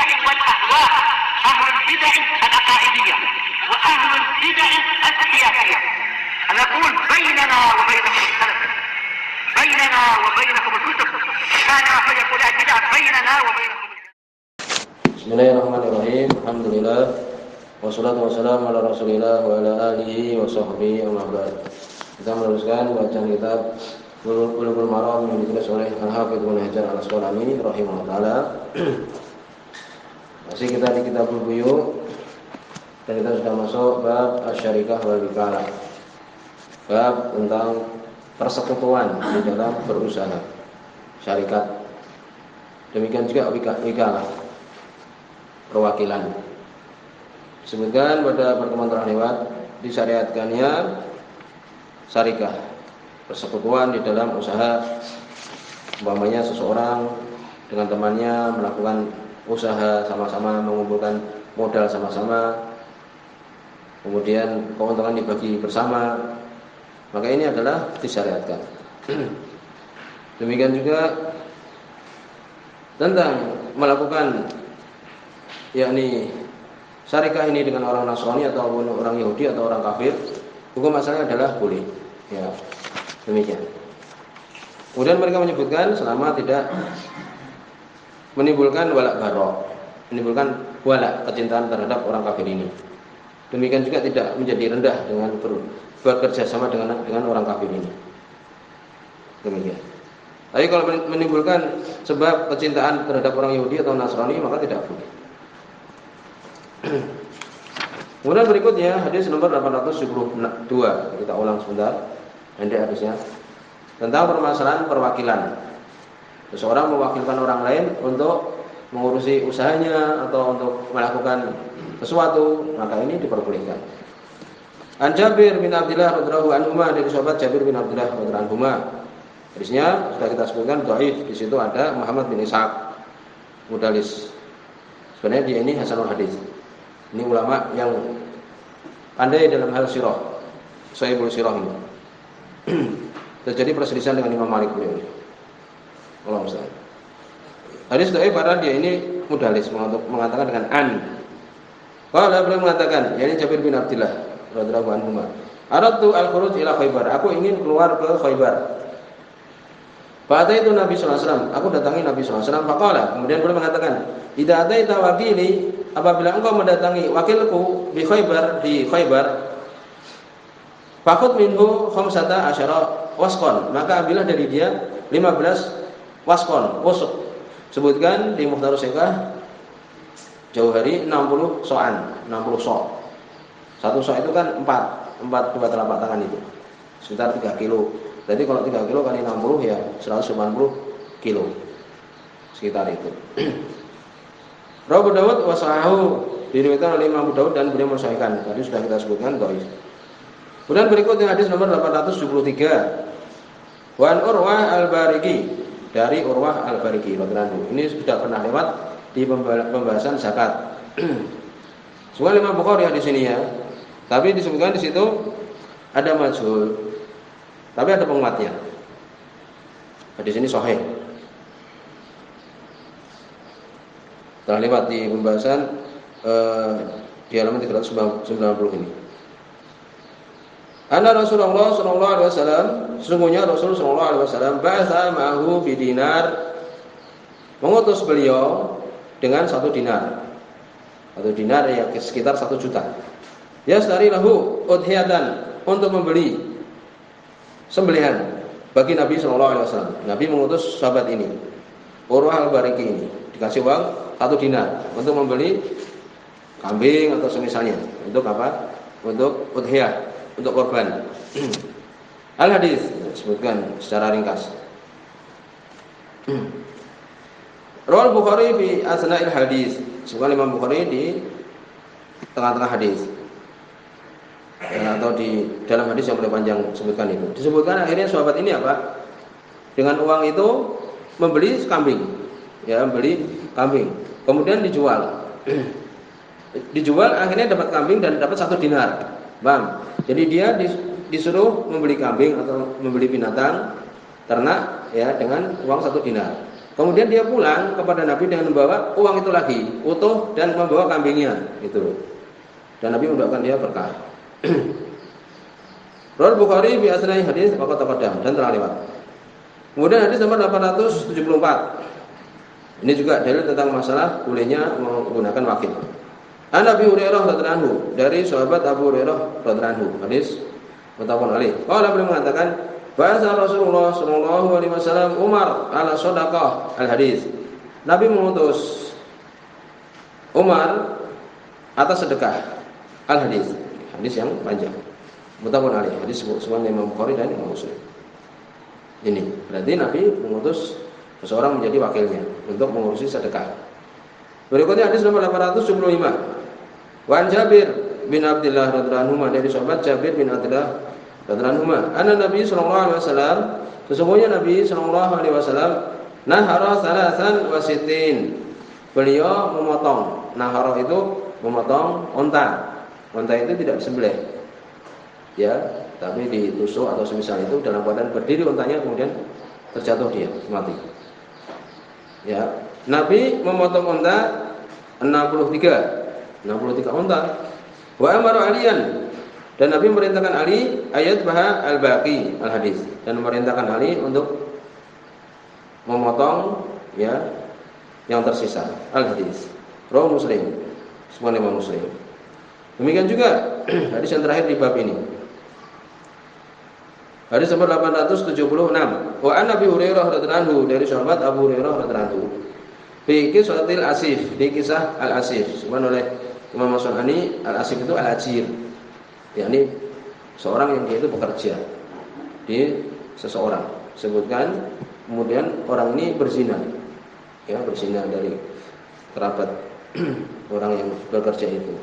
البدع والأهواء، أهل البدع العقائدية وأهل البدع السياسية. نقول بيننا وبينكم السلف، بيننا وبينكم الكتب، كان فيقول البدع بيننا وبينكم. Bismillahirrahmanirrahim. Alhamdulillah. Wassalatu wassalamu ala Rasulillah wa ala alihi wa sahbihi amma ba'd. Kita meneruskan bacaan kitab Bulughul Maram yang ditulis oleh Al-Hafidz Ibnu Hajar Al-Asqalani rahimahullah taala. Masih kita di kitab Buyu dan kita sudah masuk bab asyarikah wal wikalah. Bab tentang persekutuan di dalam berusaha, syarikat. Demikian juga wikalah, perwakilan. Disebutkan pada pertemuan terakhir lewat disyariatkannya syarikah, persekutuan di dalam usaha. Umpamanya seseorang dengan temannya melakukan usaha sama-sama, mengumpulkan modal sama-sama, kemudian keuntungan dibagi bersama, maka ini adalah disyariatkan. Demikian juga tentang melakukan yakni syarikah ini dengan orang Nasrani ataupun orang Yahudi atau orang kafir, hukum asalnya adalah boleh. Ya, demikian. Kemudian mereka menyebutkan selama tidak menimbulkan walak barok, menimbulkan walak kecintaan terhadap orang kafir ini. Demikian juga tidak menjadi rendah dengan bekerja sama dengan orang kafir ini. Demikian. Tapi kalau menimbulkan sebab kecintaan terhadap orang Yahudi atau Nasrani, maka tidak boleh. Kemudian berikutnya hadis nomor 872. Kita ulang sebentar. Pendek hadisnya. Tentang permasalahan perwakilan. Seseorang mewakilkan orang lain untuk mengurusi usahanya atau untuk melakukan sesuatu, maka ini diperbolehkan. An Jabir bin Abdullah radhiyallahu anhu, dari sahabat Jabir bin Abdullah radhiyallahu anhu. Hadisnya sudah kita sebutkan dhaif. Di situ ada Muhammad bin Ishaq Mudalis. Sebenarnya dia ini hasanul hadis. Ini ulama yang pandai dalam hal sirah, sahihul sirah ini. Terjadi perselisihan dengan Imam Malik beliau. Allah musta'an. Hadis dhaif padahal dia ini mudalis, mengatakan dengan an. Qala beliau mengatakan, yakni Jabir bin Abdullah radhiyallahu anhu, aradtu al-khuruj ila Khaybar. Aku ingin keluar ke Khaybar. Pada itu Nabi SAW, aku datangi Nabi SAW. Faqala, kemudian beliau mengatakan, idza ataita wakili, apabila engkau mendatangi wakilku di Khaybar, faqud minhu khamsata asyara wasqon, maka ambillah dari dia 15 wasqon, wusuk. Sebutkan di Mukhtarus Syekah Jauhari 60 so'an, 60 so'. Satu so' itu kan 4 dua telapak tangan itu, sekitar 3 kilo. Jadi kalau 3 kilo kali 60 ya 190 kilo, sekitar itu. Rawi Dawud wa sahahu, diriwayatkan oleh Imam Abu Dawud dan beliau mensahihkan. Tadi sudah kita sebutkan dhaif. Kemudian berikutnya hadis nomor 873. Wa an Urwah al-Bariki, dari Urwah al-Bariki radhiyallahu. Ini sudah pernah lewat di pembahasan zakat. Soal Imam Bukhari di sini ya. Tapi disebutkan di situ ada majhul, tapi ada penguatnya. Hadis ini sahih. Telah lewat di pembahasan di halaman 390 ini. Anna Rasulullah sallallahu alaihi wasallam, sesungguhnya Rasul sallallahu alaihi wasallam ba'atha ma'ahu bidinar, mengutus beliau dengan 1 dinar. 1 dinar ya sekitar 1 juta. Yashtari lahu udhiyatan, untuk membeli sembelihan bagi Nabi sallallahu alaihi wasallam. Nabi mengutus sahabat ini, Urwah al-Bariki ini, dikasih uang 1 dinar untuk membeli kambing atau semisalnya. Untuk apa? Untuk udhiyah, untuk korban. Al-hadis disebutkan secara ringkas. Rawal Bukhari fi asna'il hadis. Sebutkan Imam Bukhari di tengah-tengah hadis. Atau di dalam hadis yang lebih panjang sebutkan itu. Disebutkan akhirnya sahabat ini apa? Dengan uang itu membeli kambing. Ya, membeli kambing. Kemudian dijual. Dijual akhirnya dapat kambing dan dapat 1 dinar. Paham? Jadi dia disuruh membeli kambing atau membeli binatang ternak ya dengan uang 1 dinar. Kemudian dia pulang kepada Nabi dengan membawa uang itu lagi, utuh dan membawa kambingnya, itu. Dan Nabi mendoakan dia berkah. Riwayat Bukhari bi asnai hadis waqad taqaddam dan telah lewat. Kemudian hadis nomor 874. Ini juga dalil tentang masalah bolehnya menggunakan wakil. An Abi Hurairah radhiyallahu anhu, dari sahabat Abu Hurairah radhiyallahu anhu, hadis muttafaqun alaih. Qala beliau mengatakan, bahasa Rasulullah sallallahu alaihi wasallam Umar ala shadaqah, al hadis. Nabi mengutus Umar atas sedekah, al hadis. Hadis yang panjang. Muttafaqun alaih. Hadis semua Imam Bukhari dan Imam Muslim. Ini berarti Nabi mengutus seseorang menjadi wakilnya untuk mengurusi sedekah. Berikutnya hadis nomor 875. Wan Jabir bin Abdullah radhiyallahu anhu, dari sahabat Jabir bin Abdullah radhiyallahu anhu, anna Nabi sallallahu alaihi wasallam, sesungguhnya Nabi sallallahu alaihi wasallam nahara salasan wasitin. Beliau memotong. Nahara itu memotong unta. Unta itu tidak disembelih. Ya, tapi ditusuk atau semisal itu dalam keadaan berdiri untanya, kemudian terjatuh dia mati. Ya, Nabi memotong unta 63 unta. Wa amara Aliyan, dan Nabi memerintahkan Ali ayat baha al-baqi al-hadis, dan memerintahkan Ali untuk memotong ya yang tersisa al-hadis. Rawi Muslim, semua Imam Muslim. Demikian juga hadis yang terakhir di bab ini. Hadis nomor 876. Wa an Nabi Hurairah radhiyallahu anhu, dari sahabat Abu Hurairah radhiyallahu anhu. Fi kisahil asif, di kisah al-asif, disebutkan oleh Imam As-Sunani, al-asif itu al-ajir. Yakni seorang yang dia itu bekerja di seseorang. Sebutkan kemudian orang ini berzina. Ya, berzina dari kerabat orang yang bekerja itu.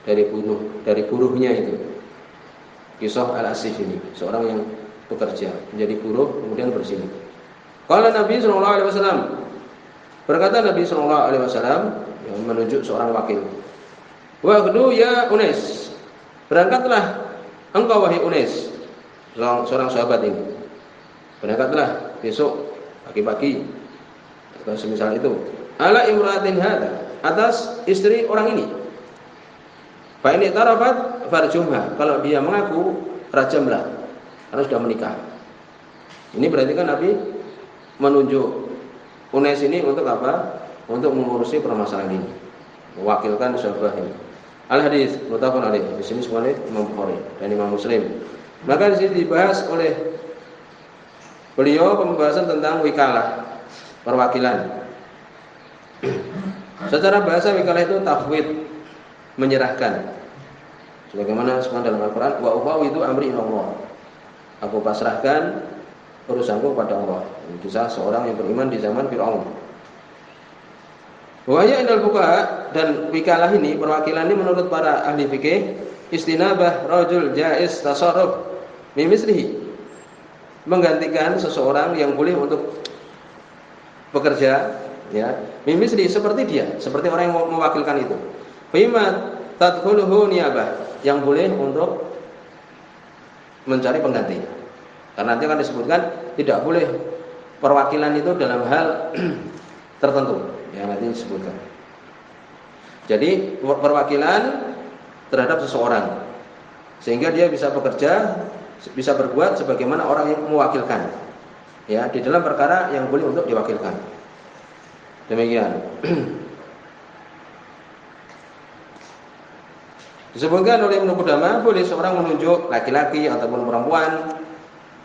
Dari buruhnya itu. Kisah al-asif ini, seorang yang bekerja menjadi buruh kemudian berzina. Qala Nabi sallallahu alaihi wasallam, berkata Nabi sallallahu alaihi wasallam yang menunjuk seorang wakil. Wa ghdu ya Unais, berangkatlah engkau wahai Unais, seorang sahabat ini. Berangkatlah besok pagi-pagi atau semisal itu. Ala imratin hada, atas istri orang ini. Fa ini tarafat farjumha, kalau dia mengaku rajamlah, karena sudah menikah. Ini berarti kan Nabi menunjuk Unais ini untuk apa? Untuk mengurusi permasalahan ini, mewakilkan sahabat ini. Al hadis muttafaqun alaih. Di sini semua Imam Bukhari dan Imam Muslim. Maka di sini dibahas oleh beliau pembahasan tentang wikalah, perwakilan. Secara bahasa wikalah itu tafwid, menyerahkan. Sebagaimana disebutkan dalam Al-Qur'an, wa ufawwidu amri ila Allah. Aku pasrahkan urusanku kepada Allah. Ini kisah seorang yang beriman di zaman Fir'aun. Wa ya indal fuqaha, dan wikalah ini, perwakilan ini menurut para ahli fikih, istinabah rajul jaiz tasarruf mimislihi, menggantikan seseorang yang boleh untuk bekerja ya, mimislihi, seperti dia, seperti orang yang mewakilkan itu. Bima tadkhuluhu niyabah, yang boleh untuk mencari pengganti. Karena nanti akan disebutkan tidak boleh perwakilan itu dalam hal tertentu yang nanti disebutkan. Jadi perwakilan terhadap seseorang sehingga dia bisa bekerja, bisa berbuat sebagaimana orang yang mewakilkan. Ya, di dalam perkara yang boleh untuk diwakilkan. Demikian. Disebutkan oleh Ibnu Qudamah, boleh seorang menunjuk laki-laki ataupun perempuan,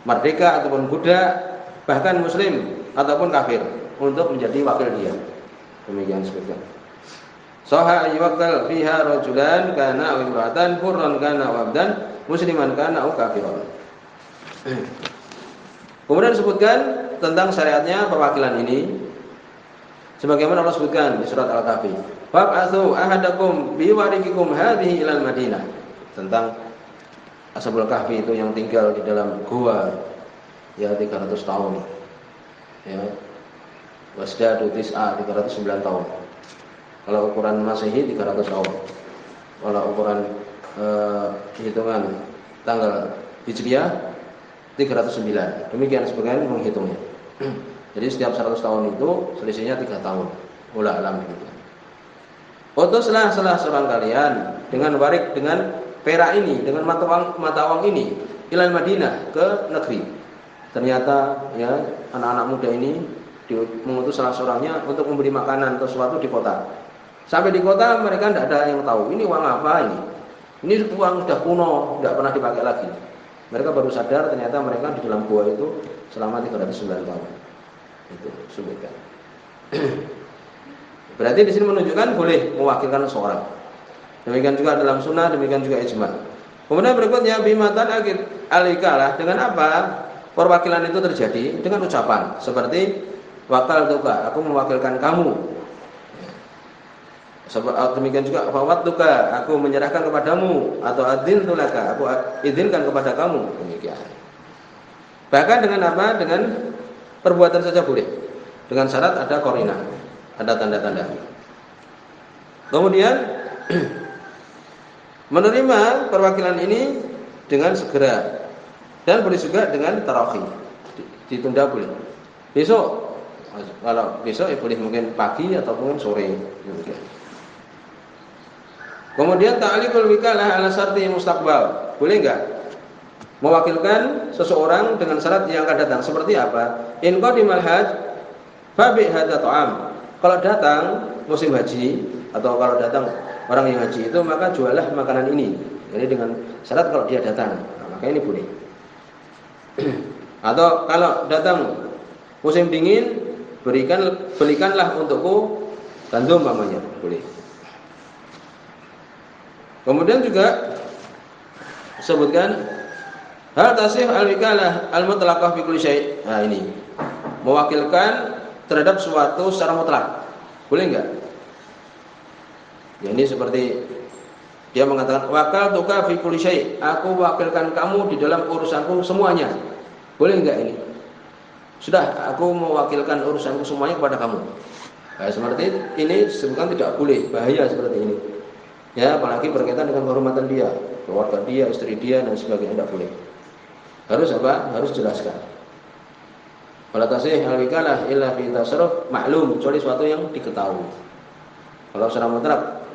merdeka ataupun budak, bahkan muslim ataupun kafir untuk menjadi wakil dia. Demikian disebutkan. Sahha ayyuqal fiha rajulan kana aw imra'atan hurran kana aw abdan musliman kana aw kafiran. Kemudian disebutkan tentang syariatnya perwakilan ini sebagaimana Allah sebutkan di surat Al-Kahfi. Fab'atsu ahadakum biwarikikum hadhihi ilal Madinah, tentang Ashabul Kahfi itu yang tinggal di dalam gua ya 300 tahun. Ya. Wasdadu tis'a 309 tahun. Kalau ukuran Masehi 300 tahun. Kalau ukuran hitungan tanggal Hijriah 309. Demikian sebagian menghitungnya. Jadi setiap 100 tahun itu selisihnya 3 tahun. Wallahu a'lam bishawab. Utuslah salah seorang kalian dengan warik, dengan perak ini, dengan mata uang ini, ilal Madinah, ke negeri. Ternyata ya anak-anak muda ini mengutus salah seorangnya untuk memberi makanan atau sesuatu di kota. Sampai di kota mereka tidak ada yang tahu ini uang apa ini. Ini uang sudah kuno, tidak pernah dipakai lagi. Mereka baru sadar ternyata mereka di dalam gua itu selama 309 tahun. Itu sebutkan. Berarti di sini menunjukkan boleh mewakilkan seseorang. Demikian juga dalam sunnah, demikian juga ijma. Kemudian berikutnya bimatan alikalah, dengan apa perwakilan itu terjadi? Dengan ucapan seperti wakal tuka, aku mewakilkan kamu. Demikian juga fawat tuka, aku menyerahkan kepadamu, atau adil tulaka, aku izinkan kepada kamu. Demikian. Bahkan dengan apa? Dengan perbuatan saja boleh. Dengan syarat ada qarinah, ada tanda-tanda. Kemudian menerima perwakilan ini dengan segera, dan boleh juga dengan tarakhi, ditunda boleh. Besok, kalau besok ya boleh mungkin pagi atau mungkin sore. Kemudian ta'liqul wikalah ala syarti mustaqbal, boleh enggak mewakilkan seseorang dengan syarat yang akan datang? Seperti apa? In qadimal hajj fabi hadza ta'am. Kalau datang musim haji atau kalau datang orang yang haji itu, maka jualah makanan ini. Jadi dengan syarat kalau dia datang, nah, maka ini boleh. Atau kalau datang musim dingin, belikanlah untukku gandum namanya, boleh. Kemudian juga sebutkan hal tasih al-wikalah al-mutlaqah fi kulli syai'. Nah, ini mewakilkan terhadap suatu secara mutlak. Boleh enggak? Ya, ini seperti dia mengatakan wakal tuka fi kulli syai', aku wakilkan kamu di dalam urusanku semuanya. Boleh enggak ini? Sudah, aku mewakilkan urusanku semuanya kepada kamu. Nah, seperti ini sebutkan tidak boleh, bahaya seperti ini. Ya, apalagi berkaitan dengan kehormatan dia, keluarga dia, istri dia dan sebagainya, tidak boleh. Harus apa? Harus jelaskan. Wala tasih al-wikalah illa fi tasarruf maklum, kecuali sesuatu yang diketahui. Kalau secara mutlak,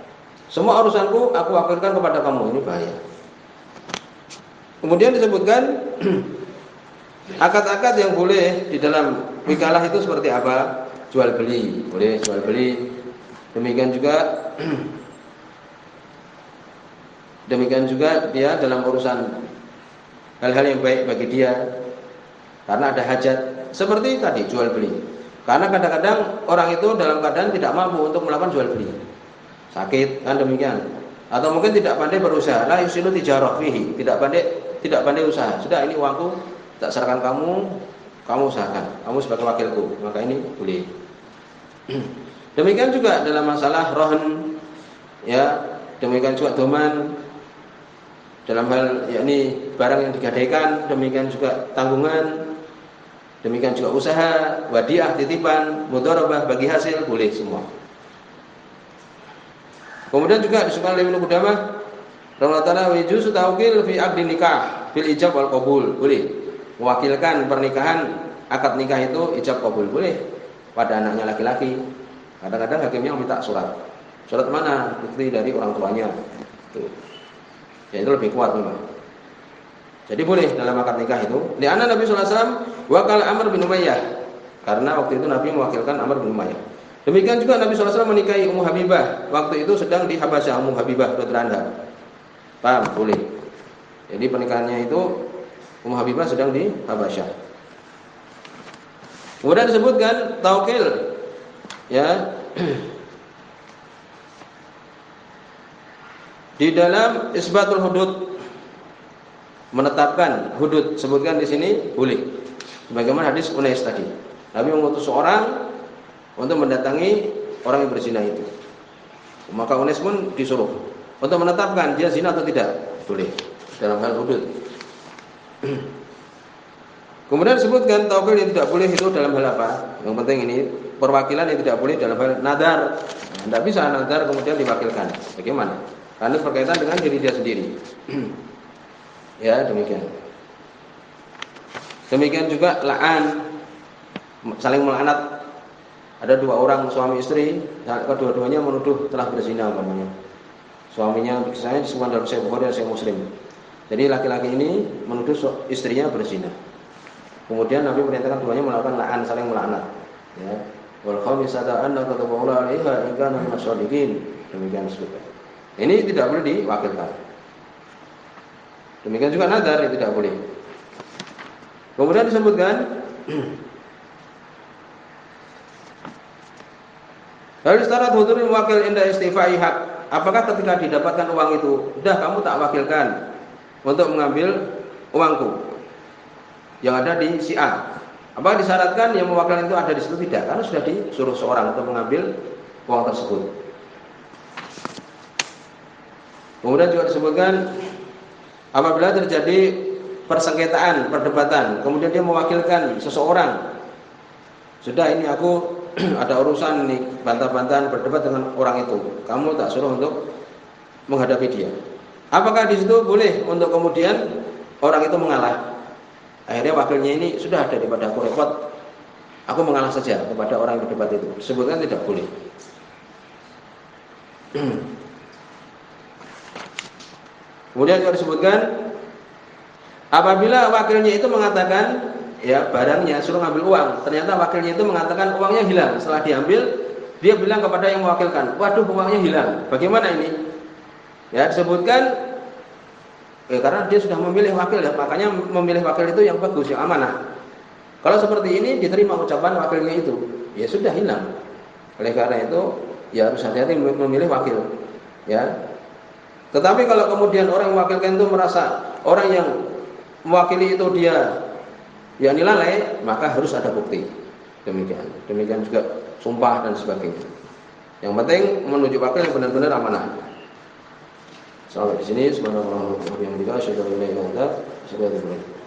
semua urusanku aku wakilkan kepada kamu, ini bahaya. Kemudian disebutkan akad-akad yang boleh di dalam wikalah itu seperti apa? Jual beli, boleh jual beli. Demikian juga dia dalam urusan hal-hal yang baik bagi dia karena ada hajat, seperti tadi jual beli. Karena kadang-kadang orang itu dalam keadaan tidak mampu untuk melakukan jual beli, sakit kan demikian, atau mungkin tidak pandai berusaha, la yusilu tijarah fihi, tidak pandai usaha. Sudah, ini uangku tak serahkan kamu usahakan, kamu sebagai wakilku, maka ini boleh. Demikian juga dalam masalah rohan, ya, demikian juga doman dalam hal yakni barang yang digadaikan, demikian juga tanggungan, demikian juga usaha, wadiah, titipan, mudharabah bagi hasil, boleh semua. Kemudian juga disebutkan oleh Ibnu Qudamah rahimahullah taala wajuz tawkil fi aqdi nikah bil ijab wal qabul, boleh mewakilkan pernikahan, akad nikah itu ijab qabul, boleh pada anaknya laki-laki. Kadang-kadang hakimnya minta surat mana? Bukti dari orang tuanya. Tuh. Ya, itu lebih kuat memang. Jadi boleh dalam akad nikah itu. Li'anna Nabi sallallahu alaihi wasallam wakal Amr bin Umayyah. Karena waktu itu Nabi mewakilkan Amr bin Umayyah. Demikian juga Nabi sallallahu alaihi wasallam menikahi Ummu Habibah. Waktu itu sedang di Habasyah, Ummu Habibah radhiyallahu anha. Paham? Boleh. Jadi pernikahannya itu Ummu Habibah sedang di Habasyah. Kemudian disebutkan taukil, ya, di dalam isbatul hudud, menetapkan hudud, sebutkan di sini boleh. Sebagaimana hadis Unais tadi, Nabi mengutus seorang untuk mendatangi orang yang berzina itu. Maka Unais pun disuruh untuk menetapkan dia zina atau tidak, boleh dalam hal hudud. Kemudian disebutkan taukil yang tidak boleh itu dalam hal apa? Yang penting ini perwakilan yang tidak boleh dalam hal nadar. Tidak bisa nadar kemudian diwakilkan. Bagaimana? Karena berkaitan dengan diri dia sendiri. Ya, demikian. Demikian juga la'an. saling melaknat. Ada dua orang suami istri, kedua-duanya menuduh telah berzina umpamanya. Suaminya saya disebutkan dalam Sahih Bukhari dan Sahih Muslim. Jadi laki-laki ini menuduh istrinya berzina. Kemudian Nabi perintahkan keduanya melakukan la'an, saling melaknat. Ya. Wal khamisatu anna katabahu 'alaiha in kana min as-shadiqin. Demikian disebutkan. Ini tidak boleh diwakilkan. Demikian juga nadar tidak boleh. Kemudian disebutkan Harus syarat huduril wakil inda istifai hak. Apakah ketika didapatkan uang itu, udah kamu tak wakilkan untuk mengambil uangku yang ada di si A? Apakah disyaratkan yang mewakilkan itu ada di situ? Tidak, karena sudah disuruh seorang untuk mengambil uang tersebut. Kemudian juga disebutkan apabila terjadi persengketaan, perdebatan, kemudian dia mewakilkan seseorang. Sudah ini aku ada urusan nih, bantah-bantahan berdebat dengan orang itu. Kamu tak suruh untuk menghadapi dia. Apakah di situ boleh untuk kemudian orang itu mengalah? Akhirnya wakilnya ini sudah daripada aku repot, aku mengalah saja kepada orang yang berdebat itu. Disebutkan tidak boleh. Kemudian juga disebutkan apabila wakilnya itu mengatakan ya barangnya suruh ngambil uang, ternyata wakilnya itu mengatakan uangnya hilang. Setelah diambil, dia bilang kepada yang mewakilkan, waduh uangnya hilang, bagaimana ini? Ya disebutkan karena dia sudah memilih wakil ya, makanya memilih wakil itu yang bagus, yang amanah. Kalau seperti ini diterima ucapan wakilnya itu, ya sudah hilang. Oleh karena itu ya harus hati-hati memilih wakil ya. Tetapi kalau kemudian orang yang mewakilkan itu merasa orang yang mewakili itu dia yang lalai, maka harus ada bukti. Demikian juga sumpah dan sebagainya. Yang penting menunjuk wakil yang benar-benar amanah. Sampai di sini, subhanallah wa bihamdihi, asyhadu an la ilaha illa anta, asyhadu an la ilaha illa anta.